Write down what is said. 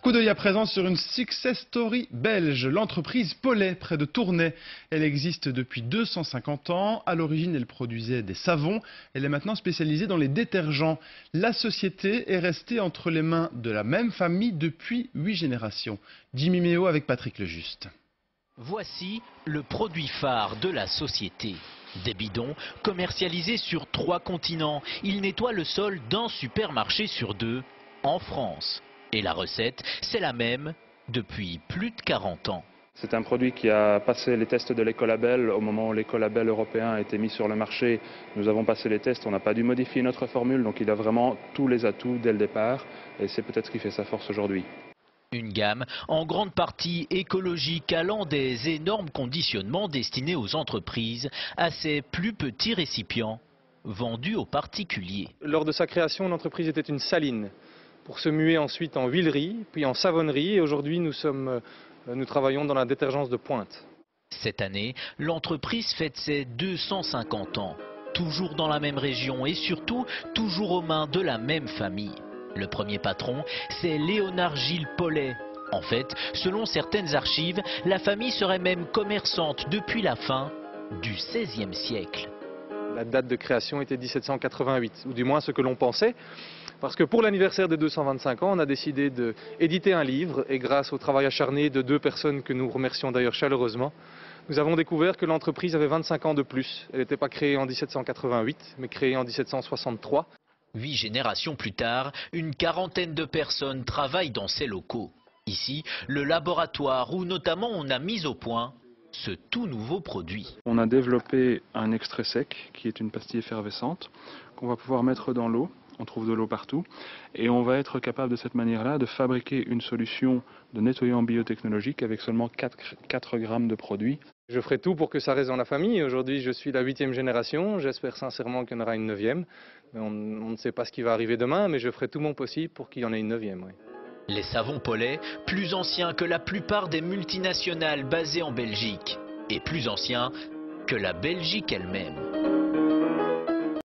Coup d'œil à présent sur une success story belge, l'entreprise Pollet, près de Tournai. Elle existe depuis 250 ans. À l'origine, elle produisait des savons. Elle est maintenant spécialisée dans les détergents. La société est restée entre les mains de la même famille depuis 8 générations. Jimmy Méo avec Patrick Lejuste. Voici le produit phare de la société. Des bidons commercialisés sur 3 continents. Ils nettoient le sol d'un supermarché sur 2 en France. Et la recette, c'est la même depuis plus de 40 ans. C'est un produit qui a passé les tests de l'écolabel. Au moment où l'écolabel européen a été mis sur le marché, nous avons passé les tests, on n'a pas dû modifier notre formule, donc il a vraiment tous les atouts dès le départ et c'est peut-être ce qui fait sa force aujourd'hui. Une gamme en grande partie écologique allant des énormes conditionnements destinés aux entreprises à ces plus petits récipients vendus aux particuliers. Lors de sa création, l'entreprise était une saline pour se muer ensuite en huilerie, puis en savonnerie et aujourd'hui nous travaillons dans la détergence de pointe. Cette année, l'entreprise fête ses 250 ans, toujours dans la même région et surtout toujours aux mains de la même famille. Le premier patron, c'est Léonard Gilles Pollet. En fait, selon certaines archives, la famille serait même commerçante depuis la fin du XVIe siècle. La date de création était 1788, ou du moins ce que l'on pensait, parce que pour l'anniversaire des 225 ans, on a décidé d'éditer un livre, et grâce au travail acharné de 2 personnes que nous remercions d'ailleurs chaleureusement, nous avons découvert que l'entreprise avait 25 ans de plus. Elle n'était pas créée en 1788, mais créée en 1763. 8 générations plus tard, une quarantaine de personnes travaillent dans ces locaux. Ici, le laboratoire où notamment on a mis au point ce tout nouveau produit. On a développé un extrait sec qui est une pastille effervescente qu'on va pouvoir mettre dans l'eau. On trouve de l'eau partout et on va être capable de cette manière-là de fabriquer une solution de nettoyant biotechnologique avec seulement 4 grammes de produit. Je ferai tout pour que ça reste dans la famille. Aujourd'hui, je suis la 8e génération. J'espère sincèrement qu'il y en aura une 9e. On ne sait pas ce qui va arriver demain, mais je ferai tout mon possible pour qu'il y en ait une 9e. Oui. Les savons Pollet, plus anciens que la plupart des multinationales basées en Belgique et plus anciens que la Belgique elle-même.